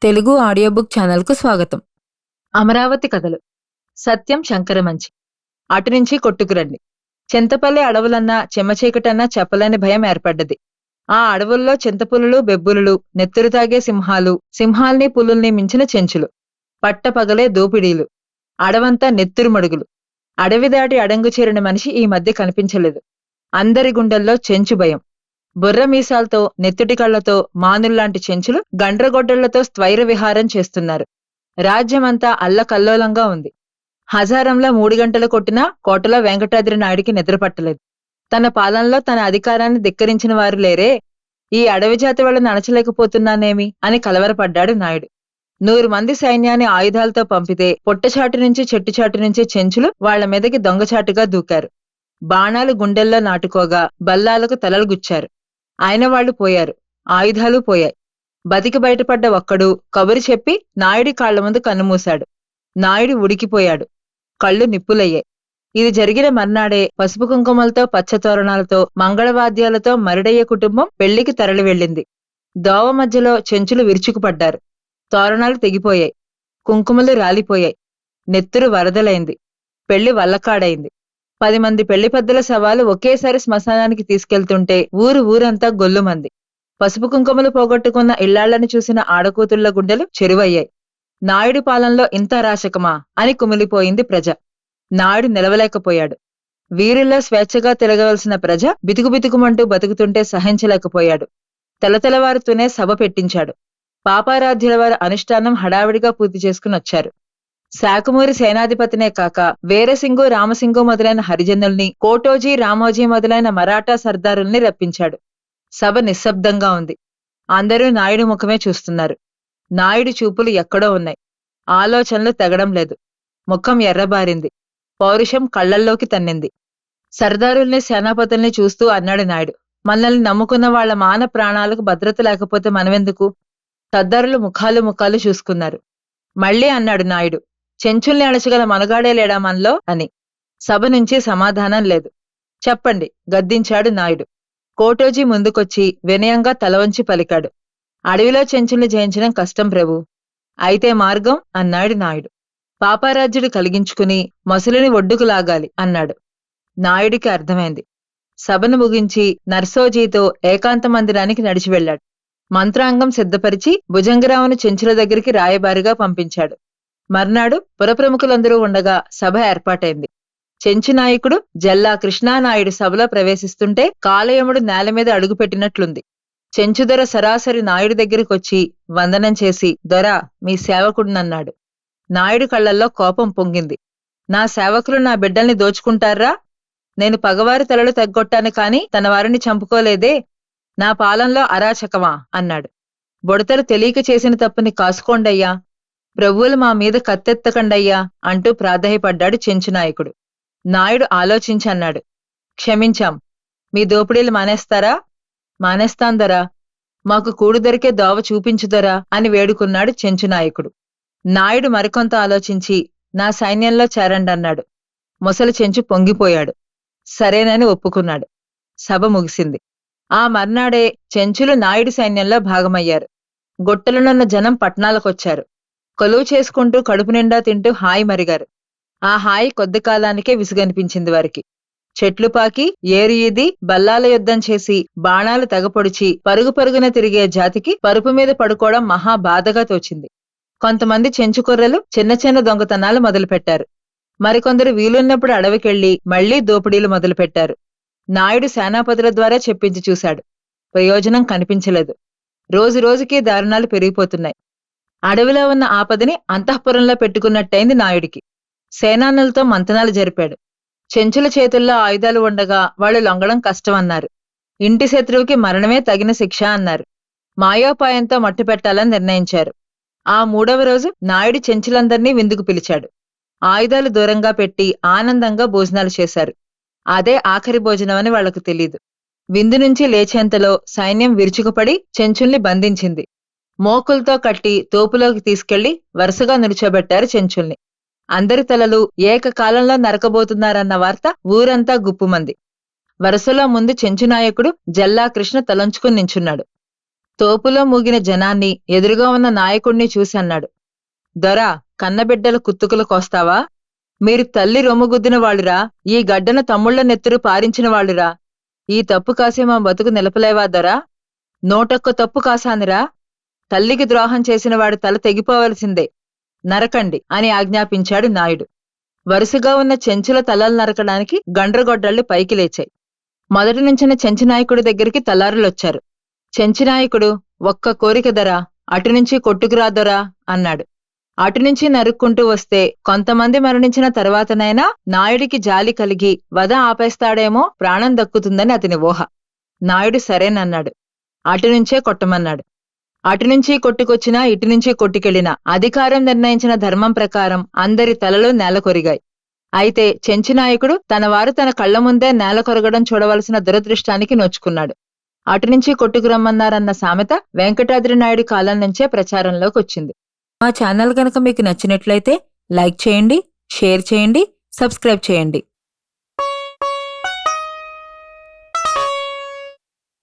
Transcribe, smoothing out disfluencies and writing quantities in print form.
Telugu audio book ఛానల్కు స్వాగతం. అమరావతి కథలు. సత్యం శంకరమంచి. అటునుంచి కొట్టుకురండి. చింతపల్లి అడవులన్నా చెమ్మచీకటన్నా చెప్పలేని భయం ఏర్పడ్డది. ఆ అడవుల్లో చింతపులులు, బెబ్బులులు, నెత్తురు తాగే సింహాలు, సింహాల్ని పులుల్ని మించిన చెంచులు, పట్టపగలే దోపిడీలు, అడవంతా నెత్తురు మడుగులు. అడవి దాటి అడంగు చేరిన మనిషి ఈ మధ్య కనిపించలేదు. అందరి గుండెల్లో చెంచు భయం. బుర్ర మీసాలతో, నెత్తుటి కళ్లతో మానుల్లాంటి చెంచులు గండ్రగొడ్డళ్లతో స్త్వైర విహారం చేస్తున్నారు. రాజ్యమంతా అల్లకల్లోలంగా ఉంది. హజారంలో 3 గంటలు కొట్టినా కోటలో వెంకటాద్రి నాయుడికి నిద్రపట్టలేదు. తన పాలనలో తన అధికారాన్ని ధిక్కరించిన వారు లేరే, ఈ అడవి జాతి వాళ్ళని అణచలేకపోతున్నానేమి అని కలవరపడ్డాడు నాయుడు. 100 మంది సైన్యాన్ని ఆయుధాలతో పంపితే పొట్టచాటు నుంచి చెట్టుచాటు నుంచి చెంచులు వాళ్ల మీదకి దొంగచాటుగా దూకారు. బాణాలు గుండెల్లో నాటుకోగా బల్లాలకు తలలు గుచ్చారు. ఆయన వాళ్లు పోయారు, ఆయుధాలు పోయాయి. బతికి బయటపడ్డ ఒక్కడు కబురు చెప్పి నాయుడి కాళ్ల ముందు కన్నుమూశాడు. నాయుడు ఉడికిపోయాడు. కళ్ళు నిప్పులయ్యాయి. ఇది జరిగిన మర్నాడే పసుపు కుంకుమలతో, పచ్చతోరణాలతో, మంగళవాద్యాలతో మరిడయ్య కుటుంబం పెళ్లికి తరలి వెళ్ళింది. దోవ మధ్యలో చెంచులు విరుచుకుపడ్డారు. తోరణాలు తెగిపోయాయి. కుంకుమలు రాలిపోయాయి. నెత్తురు వరదలైంది. పెళ్లి వల్లకాడైంది. 10 మంది పెళ్లి పెద్దల శవాలు ఒకేసారి శ్మశానానికి తీసుకెళ్తుంటే ఊరంతా గొల్లుమంది. పసుపు కుంకుమలు పోగొట్టుకున్న ఇళ్లాళ్లను చూసిన ఆడకూతుళ్ల గుండెలు చెరువయ్యాయి. నాయుడి పాలనలో ఇంత అరాచకమా అని కుమిలిపోయింది ప్రజ. నాయుడు నిలవలేకపోయాడు. వీరుల్లో స్వేచ్ఛగా తిరగవలసిన ప్రజ బితుకుబితుకుమంటూ బతుకుతుంటే సహించలేకపోయాడు. తెలతెలవారుతూనే సభ పెట్టించాడు. పాపారాధ్యుల వారి అనుష్ఠానం హడావిడిగా పూర్తి చేసుకునొచ్చారు. శాకుమూరి సేనాధిపతినే కాక వీరసింగు, రామసింగు మొదలైన హరిజనుల్ని, కోటోజీ, రామోజీ మొదలైన మరాఠా సర్దారుల్ని రప్పించాడు. సభ నిశ్శబ్దంగా ఉంది. అందరూ నాయుడు ముఖమే చూస్తున్నారు. నాయుడు చూపులు ఎక్కడో ఉన్నాయి. ఆలోచనలు తెగడం లేదు. ముఖం ఎర్రబారింది. పౌరుషం కళ్లల్లోకి తన్నింది. సర్దారుల్ని, సేనాపతుల్ని చూస్తూ అన్నాడు నాయుడు, మనల్ని నమ్ముకున్న వాళ్ల మాన ప్రాణాలకు భద్రత లేకపోతే మనమెందుకు? సర్దారులు ముఖాలు చూసుకున్నారు. మళ్లీ అన్నాడు నాయుడు, చెంచుల్ని అణచగల మనగాడే లేడా మనలో అని. సభ నుంచి సమాధానం లేదు. చెప్పండి, గద్దించాడు నాయుడు. కోటోజీ ముందుకొచ్చి వినయంగా తలవంచి పలికాడు. అడవిలో చెంచుల్ని జయించడం కష్టం ప్రభు. అయితే మార్గం అన్నాడు నాయుడు. పాపారాజ్యుడు కలిగించుకుని మొసలిని ఒడ్డుకు లాగాలి అన్నాడు. నాయుడికి అర్థమైంది. సభను ముగించి నర్సోజీతో ఏకాంత మందిరానికి నడిచి వెళ్లాడు. మంత్రాంగం సిద్ధపరిచి భుజంగరావును చెంచుల దగ్గరికి రాయబారిగా పంపించాడు. మర్నాడు పురప్రముఖులందరూ ఉండగా సభ ఏర్పాటైంది. చెంచు నాయకుడు జల్లా కృష్ణానాయుడు సభలో ప్రవేశిస్తుంటే కాలయముడు నేలమీద అడుగుపెట్టినట్లుంది. చెంచుదొర సరాసరి నాయుడు దగ్గరికొచ్చి వందనం చేసి, దొరా, మీ సేవకుడినన్నాడు. నాయుడు కళ్లల్లో కోపం పొంగింది. నా సేవకులు నా బిడ్డల్ని దోచుకుంటారా? నేను పగవారి తలలు తెగ్గొట్టాను కాని తన వారిని చంపుకోలేదే. నా పాలనలో అరాచకమా అన్నాడు. బుడతలు తెలియక చేసిన తప్పుని కాసుకోండయ్యా, ప్రభువులు మా మీద కత్తెత్తకండయ్యా అంటూ ప్రాధేయపడ్డాడు చెంచునాయకుడు. నాయుడు ఆలోచించన్నాడు, క్షమించాం. మీ దోపిడీలు మానేస్తారా? మానేస్తాందరా. మాకు కూడు దొరికే దోవ చూపించుదరా అని వేడుకున్నాడు చెంచునాయకుడు. నాయుడు మరికొంత ఆలోచించి, నా సైన్యంలో చేరండన్నాడు. మొసలి చెంచు పొంగిపోయాడు. సరేనని ఒప్పుకున్నాడు. సభ ముగిసింది. ఆ మర్నాడే చెంచులు నాయుడు సైన్యంలో భాగమయ్యారు. గొట్టలునున్న జనం పట్నాలకొచ్చారు. కొలువు చేసుకుంటూ కడుపు నిండా తింటూ హాయి మరిగారు. ఆ హాయి కొద్ది కాలానికే విసుగనిపించింది వారికి. చెట్లు పాకి, ఏరు ఈది, బల్లాల యుద్ధం చేసి, బాణాలు తెగపొడిచి పరుగు పరుగున తిరిగే జాతికి పరుపు మీద పడుకోవడం మహా బాధగా తోచింది. కొంతమంది చెంచుకొర్రలు చిన్న చిన్న దొంగతనాలు మొదలుపెట్టారు. మరికొందరు వీలున్నప్పుడు అడవికెళ్లి మళ్లీ దోపిడీలు మొదలుపెట్టారు. నాయుడు సేనాపతుల ద్వారా చెప్పించి చూశాడు. ప్రయోజనం కనిపించలేదు. రోజురోజుకీ దారుణాలు పెరిగిపోతున్నాయి. అడవిలో ఉన్న ఆపదని అంతఃపురంలో పెట్టుకున్నట్టయింది నాయుడికి. సేనానులతో మంతనాలు జరిపాడు. చెంచుల చేతుల్లో ఆయుధాలు ఉండగా వాళ్లు లొంగడం కష్టమన్నారు. ఇంటి శత్రువుకి మరణమే తగిన శిక్ష అన్నారు. మాయోపాయంతో మట్టుపెట్టాలని నిర్ణయించారు. ఆ 3వ రోజు నాయుడు చెంచులందర్నీ విందుకు పిలిచాడు. ఆయుధాలు దూరంగా పెట్టి ఆనందంగా భోజనాలు చేశారు. అదే ఆఖరి భోజనమని వాళ్లకు తెలీదు. విందు నుంచి లేచేంతలో సైన్యం విరుచుకుపడి చెంచుల్ని బంధించింది. మోకులతో కట్టి తోపులోకి తీసుకెళ్లి వరుసగా నిలుచోబెట్టారు చెంచుల్ని. అందరి తలలు ఏకకాలంలో నరకబోతున్నారన్న వార్త ఊరంతా గుప్పుమంది. వరుసలో ముందు చెంచునాయకుడు జల్లా కృష్ణ తలంచుకుని నించున్నాడు. తోపులో మూగిన జనాన్ని, ఎదురుగా ఉన్న నాయకుణ్ణి చూసి అన్నాడు. దొరా, కన్నబిడ్డల కుత్తుకులు కోస్తావా? మీరు తల్లి రొమ్ముగుద్దిన వాళ్ళురా, ఈ గడ్డన తమ్ముళ్ల నెత్తురు పారించిన వాళ్ళురా. ఈ తప్పు కాసి మా బతుకు నిలపలేవా దొరా? నోటొక్క తప్పు కాసానిరా. తల్లికి ద్రోహం చేసిన వాడి తల తెగిపోవలసిందే. నరకండి అని ఆజ్ఞాపించాడు నాయుడు. వరుసగా ఉన్న చెంచుల తలలు నరకడానికి గండ్రగొడ్డళ్లు పైకి లేచాయి. మొదటి నుంచిన చెంచునాయకుడి దగ్గరికి తలారులొచ్చారు. చెంచునాయకుడు, ఒక్క కోరిక దొరా, అటునుంచి కొట్టుకురాదొరా అన్నాడు. అటునుంచి నరుక్కుంటూ వస్తే కొంతమంది మరణించిన తర్వాతనైనా నాయుడికి జాలి కలిగి వధ ఆపేస్తాడేమో, ప్రాణం దక్కుతుందని అతని ఊహ. నాయుడు సరేనన్నాడు. అటునుంచే కొట్టమన్నాడు. అటునుంచి కొట్టుకొచ్చినా ఇటునుంచి కొట్టుకెళ్లినా అధికారం నిర్ణయించిన ధర్మం ప్రకారం అందరి తలలు నేల కొరిగాయి. అయితే చెంచునాయకుడు తన వారు తన కళ్ల ముందే నేల కొరగడం చూడవలసిన దురదృష్టానికి నోచుకున్నాడు. అటునుంచి కొట్టుకురమ్మన్నారన్న సామెత వెంకటాద్రి నాయుడు కాలం నుంచే ప్రచారంలోకి వచ్చింది. మా ఛానల్ కనుక మీకు నచ్చినట్లయితే లైక్ చేయండి, షేర్ చేయండి, సబ్స్క్రైబ్ చేయండి.